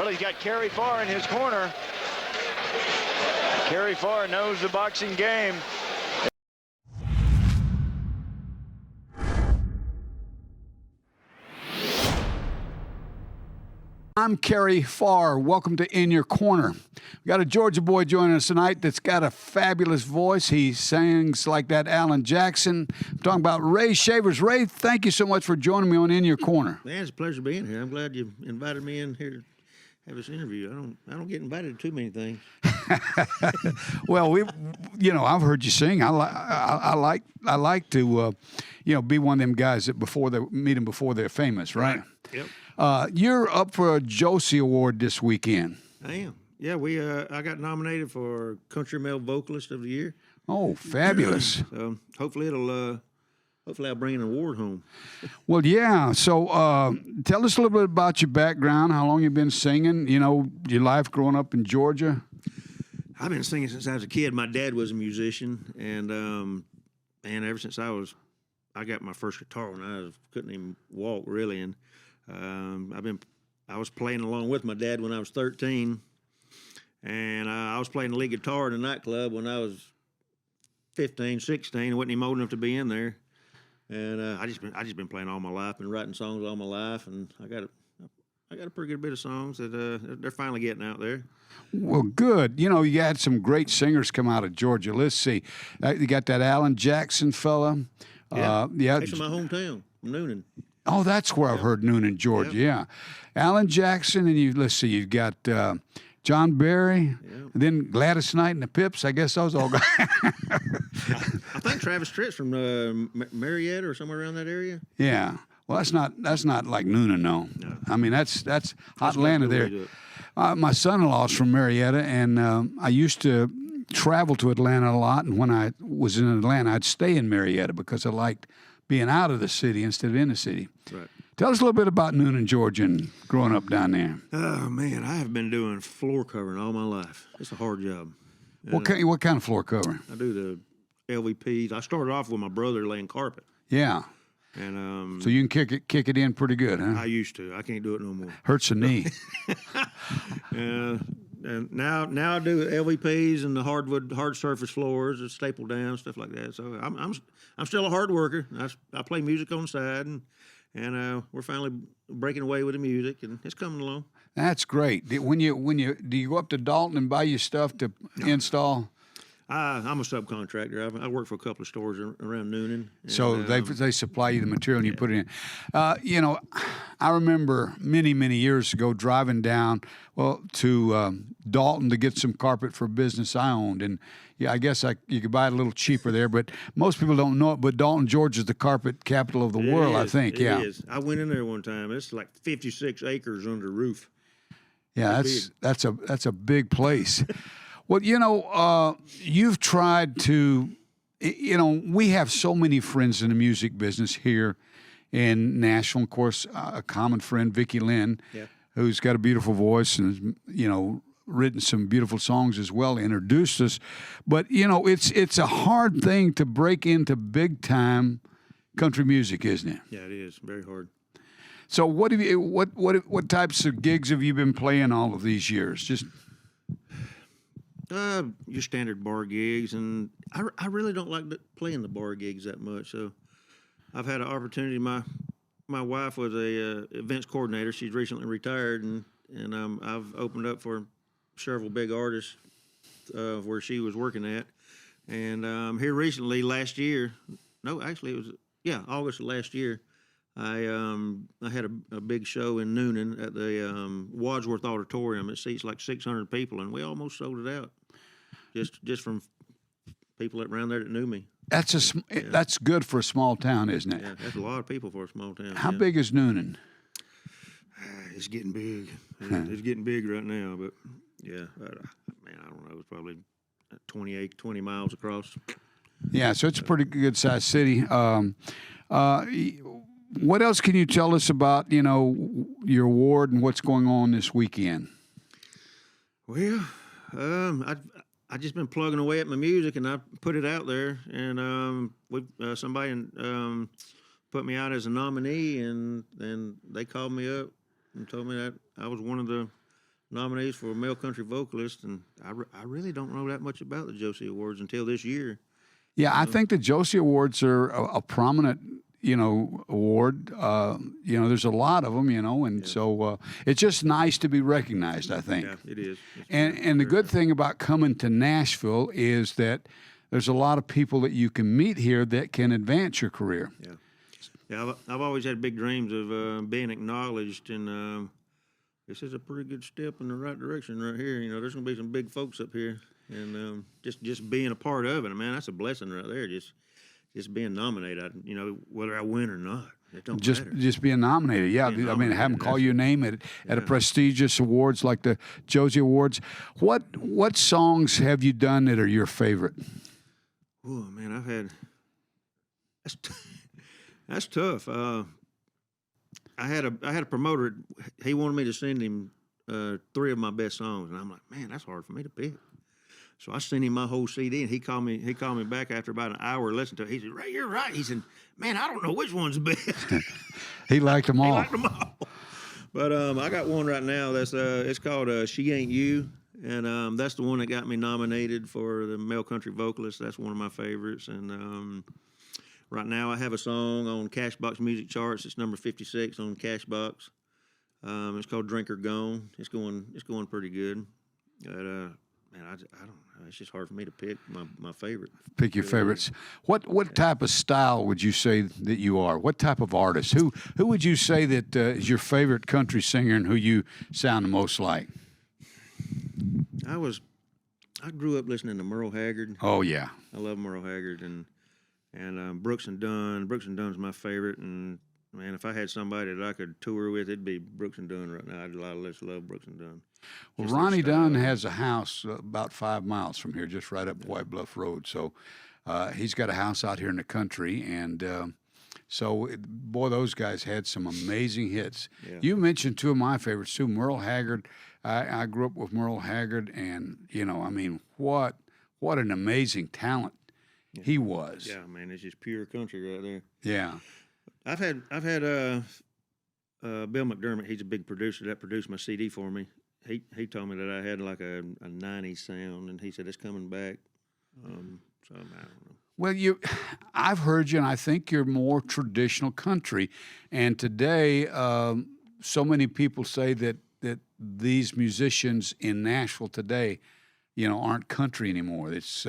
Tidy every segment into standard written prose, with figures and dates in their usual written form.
Well, he's got Kerry Farr in his corner. Kerry Farr knows the boxing game. I'm Kerry Farr. Welcome to In Your Corner. We got a Georgia boy joining us tonight that's got a fabulous voice. He sings like that Alan Jackson. I'm talking about Ray Shavers. Ray, thank you so much for joining me on In Your Corner. Man, it's a pleasure being here. I'm glad you invited me in here to have this interview. I don't get invited to too many things. Well, I've heard you sing. I like to, be one of them guys that before they meet them before they're famous, right? Yep. You're up for a Josie Award this weekend. I am. Yeah, I got nominated for Country Male Vocalist of the Year. Oh, fabulous! So hopefully I'll bring an award home. Well, yeah. So tell us a little bit about your background. How long you've been singing? Your life growing up in Georgia. I've been singing since I was a kid. My dad was a musician, and ever since I got my first guitar when I couldn't even walk really, and I was playing along with my dad when I was 13, and I was playing the lead guitar in a nightclub when I was 15, 16. I wasn't even old enough to be in there, and I just been playing all my life, been writing songs all my life, and I got a pretty good bit of songs that they're finally getting out there. Well, good. You had some great singers come out of Georgia. Let's see. You got that Alan Jackson fella. Yeah. He's from my hometown, Noonan. Oh, that's where I've heard Noonan, Georgia. Yeah. Alan Jackson, and you've got John Berry, and then Gladys Knight and the Pips. I guess those all got. I think Travis Tritt's from Marietta or somewhere around that area. Yeah. Well, that's not like Noonan, no. I mean, that's hot Atlanta there. My son-in-law's from Marietta, and I used to travel to Atlanta a lot. And when I was in Atlanta, I'd stay in Marietta because I liked being out of the city instead of in the city. Right. Tell us a little bit about Noonan, Georgia, and growing up down there. Oh man, I have been doing floor covering all my life. It's a hard job. What kind of floor covering? I do the LVPs. I started off with my brother laying carpet. Yeah. And so you can kick it in pretty good, huh? I used to. I can't do it no more. Hurts the knee. And now I do LVPs and the hard surface floors, staple down, stuff like that. So I'm still a hard worker. I play music on the side, and we're finally breaking away with the music, and it's coming along. That's great. Do you go up to Dalton and buy your stuff to install? I'm a subcontractor. I work for a couple of stores around Noonan. So they supply you the material and you put it in. I remember many, many years ago driving down to Dalton to get some carpet for a business I owned. And I guess you could buy it a little cheaper there, but most people don't know it. But Dalton, Georgia is the carpet capital of the world, I think. It is. I went in there one time. It's like 56 acres under roof. Yeah, that's a big place. Well, you've tried to, we have so many friends in the music business here in Nashville. Of course, a common friend, Vicki Lynn, who's got a beautiful voice and, written some beautiful songs as well, introduced us. But, it's a hard thing to break into big time country music, isn't it? Yeah, it is. Very hard. So what types of gigs have you been playing all of these years? Just your standard bar gigs, and I really don't like playing the bar gigs that much. So I've had an opportunity. My wife was a events coordinator. She's recently retired, and I've opened up for several big artists where she was working at. And here recently, August of last year, I had a big show in Noonan at the Wadsworth Auditorium. It seats like 600 people, and we almost sold it out. Just from people around there that knew me. That's good for a small town, isn't it? Yeah, that's a lot of people for a small town. How big is Noonan? It's getting big. It's getting big right now, but yeah, I don't know. It's probably 20 miles across. Yeah, so it's a pretty good sized city. What else can you tell us about, your award and what's going on this weekend? Well, I just been plugging away at my music, and I put it out there, and somebody put me out as a nominee, and then they called me up and told me that I was one of the nominees for male country vocalist, and I really don't know that much about the Josie Awards until this year. Yeah, I think the Josie Awards are a prominent, award. There's a lot of them, and so it's just nice to be recognized, I think. Yeah, it is. And the good thing about coming to Nashville is that there's a lot of people that you can meet here that can advance your career. Yeah. Yeah, I've always had big dreams of being acknowledged, and this is a pretty good step in the right direction right here. There's going to be some big folks up here, and just being a part of it, man, that's a blessing right there. Just being nominated, whether I win or not, it don't matter. Just being nominated, yeah. Being I mean, have them call your name at a Yeah. prestigious awards like the Josie Awards. What songs have you done that are your favorite? Oh man, that's tough. I had a promoter. He wanted me to send him 3 of my best songs, and I'm like, man, that's hard for me to pick. So I sent him my whole CD, and he called me back after about an hour listening to it. He said, "Ray, you're right." He said, "Man, I don't know which one's the best." He liked them all. He liked them all. But I got one right now that's it's called "She Ain't You," and that's the one that got me nominated for the male country vocalist. That's one of my favorites, and right now I have a song on Cashbox Music Charts. It's number 56 on Cashbox. It's called "Drink or Gone." It's going pretty good. But man, I don't know. It's just hard for me to pick my favorite. Pick your favorites. What type of style would you say that you are? What type of artist? Who would you say that is your favorite country singer and who you sound the most like? I grew up listening to Merle Haggard. Oh yeah, I love Merle Haggard and Brooks and Dunn. Brooks and Dunn's my favorite, and man, if I had somebody that I could tour with, it'd be Brooks and Dunn right now. I just love Brooks and Dunn. well, Just their Ronnie style. Dunn has a house about 5 miles from here, just right up White Bluff Road. So he's got a house out here in the country, and boy, those guys had some amazing hits. Yeah. You mentioned 2 of my favorites too, Merle Haggard. I grew up with Merle Haggard, and I mean, what an amazing talent he was. Yeah, man, it's just pure country right there. Yeah. I've had Bill McDermott. He's a big producer that produced my CD for me. He told me that I had like a 90s sound, and he said it's coming back. So I don't know. Well, I've heard you, and I think you're more traditional country. And today, so many people say that these musicians in Nashville today, aren't country anymore. It's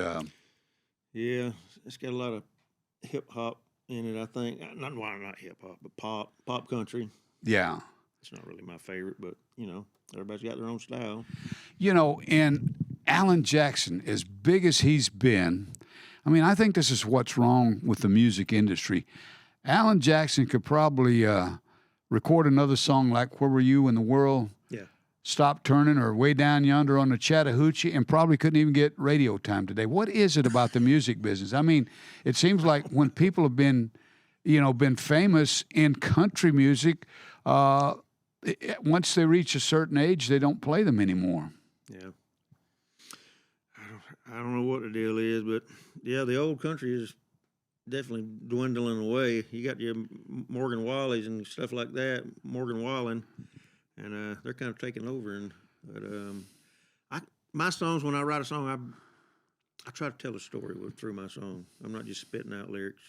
Yeah, it's got a lot of hip hop in it. I think not hip hop, but pop country. yeah. It's not really my favorite, but everybody's got their own style. And Alan Jackson, as big as he's been, I mean, I think this is what's wrong with the music industry. Alan Jackson could probably record another song like "Where Were You in the World," Yeah. "Stop Turning," or "Way Down Yonder on the Chattahoochee," and probably couldn't even get radio time today. What is it about the music business? I mean, it seems like when people have been famous in country music, once they reach a certain age, they don't play them anymore. Yeah. I don't know what the deal is, but yeah, the old country is definitely dwindling away. You got your Morgan Walleys and stuff like that, Morgan Wallen, and they're kind of taking over. But my songs, when I write a song, I try to tell a story through my song. I'm not just spitting out lyrics,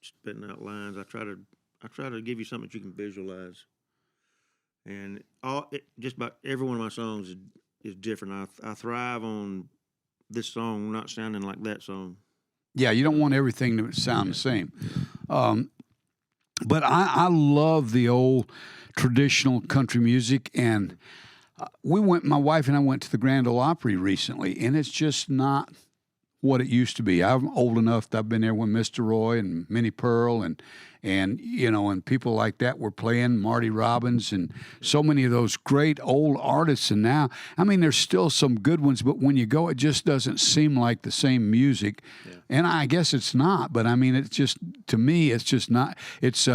spitting out lines. I try to give you something that you can visualize. And just about every one of my songs is different. I thrive on this song not sounding like that song. Yeah, you don't want everything to sound the same. But I love the old traditional country music, and my wife and I went to the Grand Ole Opry recently, and it's just not what it used to be. I'm old enough that I've been there when Mr. Roy and Minnie Pearl and people like that were playing, Marty Robbins and so many of those great old artists. And now, I mean, there's still some good ones, but when you go, it just doesn't seem like the same music. Yeah. And I guess it's not, but I mean, it's just, to me, it's just not. It's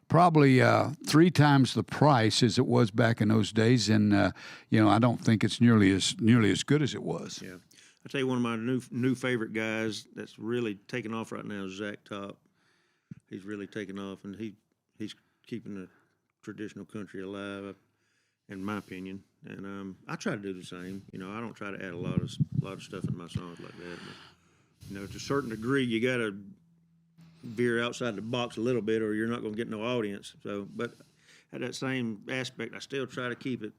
probably 3 times the price as it was back in those days, and I don't think it's nearly as good as it was. Yeah. I tell you, one of my new favorite guys that's really taking off right now is Zach Top. He's really taking off, and he's keeping the traditional country alive. in my opinion. And I try to do the same. You know, I don't try to add a lot of stuff in my songs like that. But, you know, to a certain degree, you got to veer outside the box a little bit, or you're not going to get no audience. So, but at that same aspect, I still try to keep it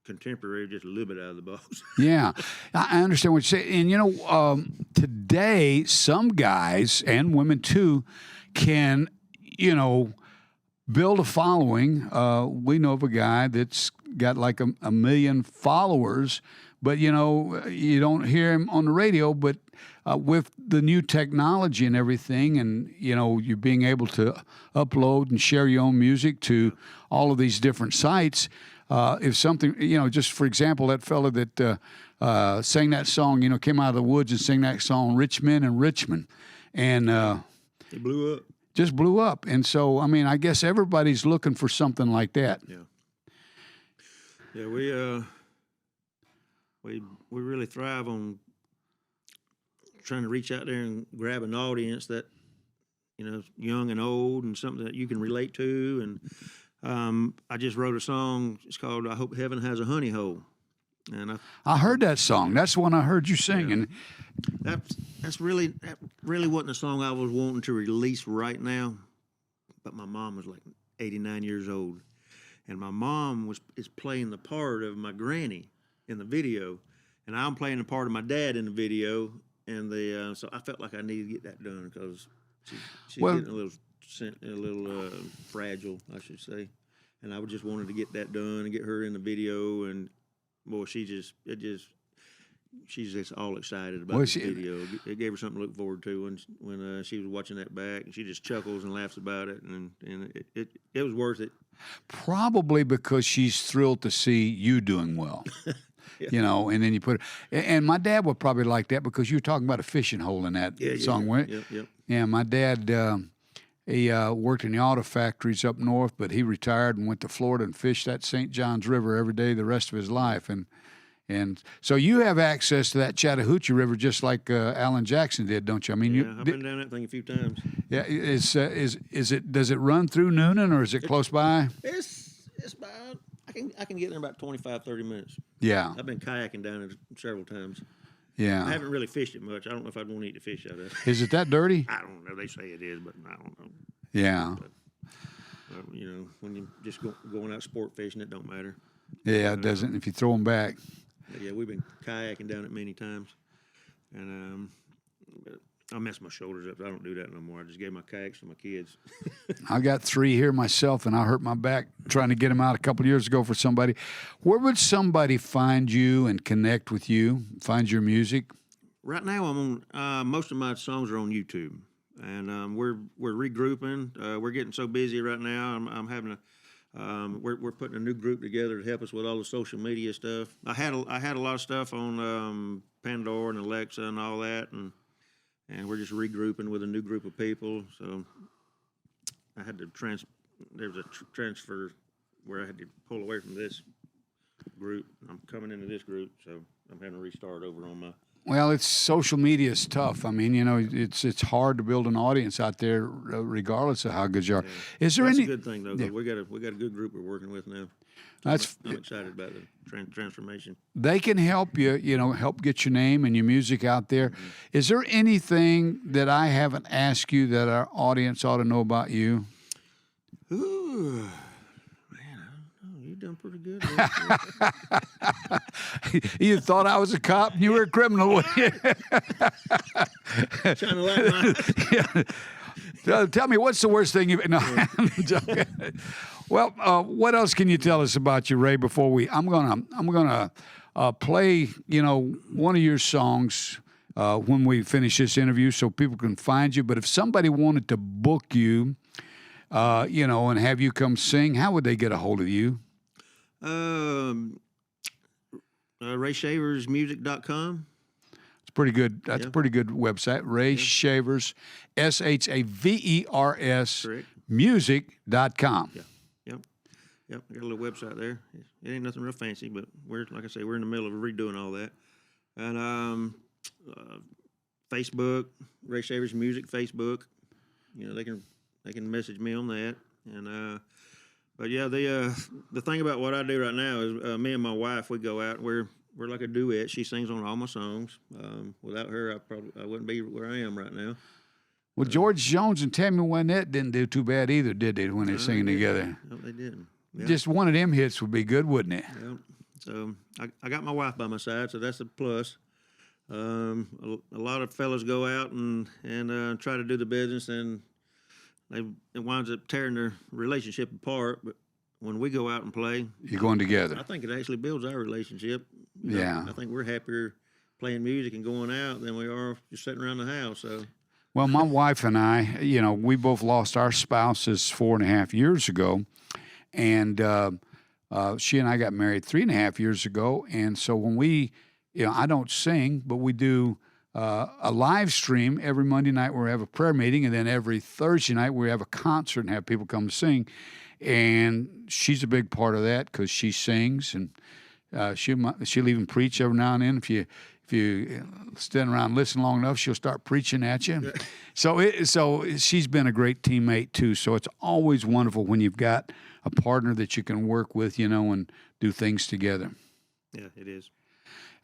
contemporary, just a little bit out of the box. Yeah, I understand what you're saying. And, you know, today, some guys and women too can, you know, build a following. We know of a guy that's got like a million followers, but, you know, you don't hear him on the radio. But with the new technology and everything, and, you know, you being able to upload and share your own music to all of these different sites, if something, you know, just for example, that fella that sang that song, you know, came out of the woods and sang that song, Rich Men in Richmond, and It blew up. just blew up. And so, I mean, I guess everybody's looking for something like that. Yeah. Yeah, we really thrive on trying to reach out there and grab an audience that, you know, young and old, and something that you can relate to. And I just wrote a song. It's called "I Hope Heaven Has a Honey Hole," and I heard that song. That's the one I heard you singing. that really wasn't a song I was wanting to release right now. But my mom was like 89 years old, and my mom is playing the part of my granny in the video, and I'm playing the part of my dad in the video. And so I felt like I needed to get that done because she's getting a little fragile, I should say. And I just wanted to get that done and get her in the video. And boy, she's just all excited about the video. It gave her something to look forward to when she was watching that back, and she just chuckles and laughs about it. And it was worth it. Probably because she's thrilled to see you doing well. Yeah. You know, and then you put it. And my dad would probably like that because you were talking about a fishing hole in that song, right? Yep. Yeah, my dad, he worked in the auto factories up north, but he retired and went to Florida and fished that St. Johns River every day the rest of his life. And so you have access to that Chattahoochee River just like Alan Jackson did, don't you? I mean, I've been down that thing a few times. Yeah, is it? Does it run through Noonan, or is it close by? It's about. I can get there in about 25, 30 minutes. Yeah. I've been kayaking down it several times. Yeah. I haven't really fished it much. I don't know if I'd want to eat the fish out of it. Is it that dirty? I don't know. They say it is, but I don't know. Yeah. But, you know, when you just going out sport fishing, it don't matter. Yeah, it doesn't if you throw them back. Yeah, we've been kayaking down it many times. And but I messed my shoulders up. I don't do that no more. I just gave my kayaks to my kids. I got 3 here myself, and I hurt my back trying to get them out a couple of years ago for somebody. Where would somebody find you and connect with you, find your music? Right now, I'm on. Most of my songs are on YouTube, and we're regrouping. We're getting so busy right now. I'm having a. We're putting a new group together to help us with all the social media stuff. I had a lot of stuff on Pandora and Alexa and all that, and we're just regrouping with a new group of people. So I had to there was a transfer where I had to pull away from this group. I'm coming into this group, so I'm having to restart over on my. Well, it's social media is tough. I mean, you know, it's hard to build an audience out there, regardless of how good you are. Yeah. Is there That's any? a good thing though. Yeah. We got a good group we're working with now. I'm excited about the transformation. They can help you, you know, help get your name and your music out there. Mm-hmm. Is there anything that I haven't asked you that our audience ought to know about you? Ooh, man, I don't know. You've done pretty good. You thought I was a cop and you were a criminal. Trying to laugh. Yeah. Tell me, what's the worst thing you've... No, I'm joking. Well, what else can you tell us about you, Ray? Before I'm gonna play, you know, one of your songs when we finish this interview, so people can find you. But if somebody wanted to book you, you know, and have you come sing, how would they get a hold of you? RayShaversMusic.com. It's pretty good. That's a pretty good website. Ray Shavers, SHAVERS, Correct. music.com. Yeah. Yep. I got a little website there. It ain't nothing real fancy, but like I say, we're in the middle of redoing all that. And Facebook, Ray Shavers Music Facebook. You know, they can message me on that. And But yeah, the thing about what I do right now is me and my wife, we go out. We're like a duet. She sings on all my songs. Without her, I wouldn't be where I am right now. Well, George Jones and Tammy Wynette didn't do too bad either, did they, when they singing together? No, they didn't. Yeah. Just one of them hits would be good, wouldn't it? Yeah. So I got my wife by my side, so that's a plus. A lot of fellas go out and try to do the business, and it winds up tearing their relationship apart. But when we go out and play, You're going together. I think it actually builds our relationship. You know, Yeah. I think we're happier playing music and going out than we are just sitting around the house. So. Well, my wife and I, we both lost our spouses 4.5 years ago, and she and I got married 3.5 years ago. And so when we, I don't sing, but we do a live stream every Monday night where we have a prayer meeting, and then every Thursday night we have a concert and have people come sing. And she's a big part of that because she sings, and she'll even preach every now and then. If you stand around and listen long enough, she'll start preaching at you. So she's been a great teammate too. So it's always wonderful when you've got a partner that you can work with, and do things together. Yeah, it is.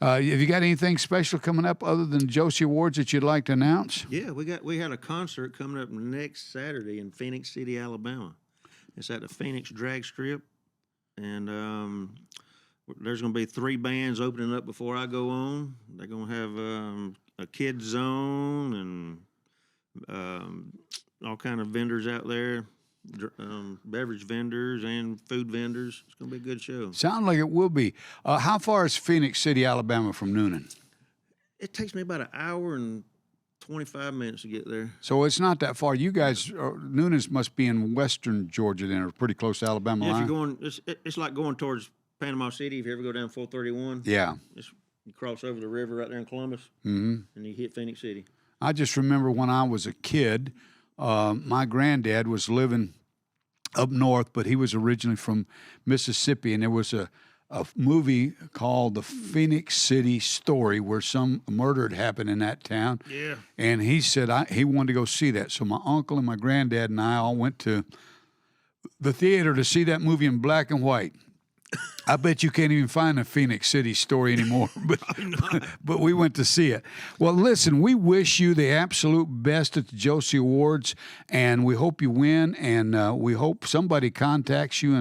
Have you got anything special coming up other than Josie Awards that you'd like to announce? Yeah, we had a concert coming up next Saturday in Phenix City, Alabama. It's at the Phenix Drag Strip, and there's going to be 3 bands opening up before I go on. They're going to have a kids zone and all kind of vendors out there, beverage vendors and food vendors. It's going to be a good show. Sound like it will be. How far is Phenix City, Alabama from Noonan? It takes me about an hour and 25 minutes to get there. So it's not that far. You guys, Noonan's must be in western Georgia then, or pretty close to Alabama line. If you're going, it's like going towards Panama City. If you ever go down 431, Yeah. You cross over the river right there in Columbus, Mm-hmm. and you hit Phenix City. I just remember when I was a kid, my granddad was living up north, but he was originally from Mississippi, and there was a movie called The Phenix City Story where some murder had happened in that town. Yeah. And he said he wanted to go see that. So my uncle and my granddad and I all went to the theater to see that movie in black and white. I bet you can't even find a Phenix City Story anymore, but we went to see it. Well, listen, we wish you the absolute best at the Josie Awards, and we hope you win, and we hope somebody contacts you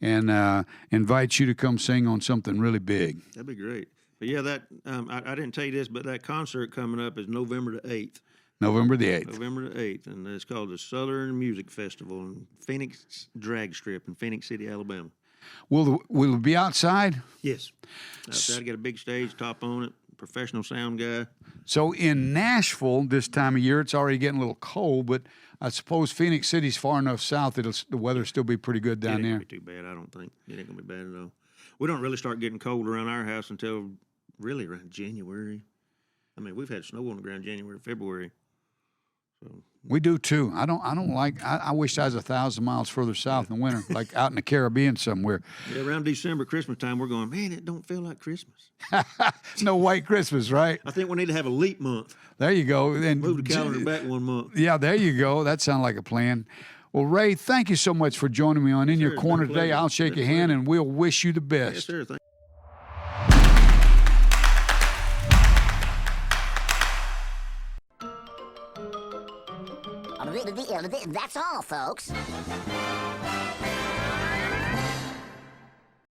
and invites you to come sing on something really big. That'd be great. But yeah, that I didn't tell you this, but that concert coming up is November the 8th. November the 8th. November the 8th, and it's called the Southern Music Festival in Phenix Drag Strip in Phenix City, Alabama. Will it be outside? Yes. Outside, got a big stage, top on it, professional sound guy. So in Nashville this time of year, it's already getting a little cold, but I suppose Phenix City's far enough south that the weather will still be pretty good down there. It ain't gonna be too bad, I don't think. It ain't gonna be bad at all. We don't really start getting cold around our house until really around January. I mean, we've had snow on the ground January, February. So. We do too. I don't like. I wish I was 1,000 miles further south in the winter, like out in the Caribbean somewhere. Yeah, around December, Christmas time, we're going, man, it don't feel like Christmas. No white Christmas, right? I think we need to have a leap month. There you go. And move the calendar back 1 month. Yeah, there you go. That sounds like a plan. Well, Ray, thank you so much for joining me on In Your Corner today. I'll shake your hand, and we'll wish you the best. Yes, sir. Thank That's all, folks.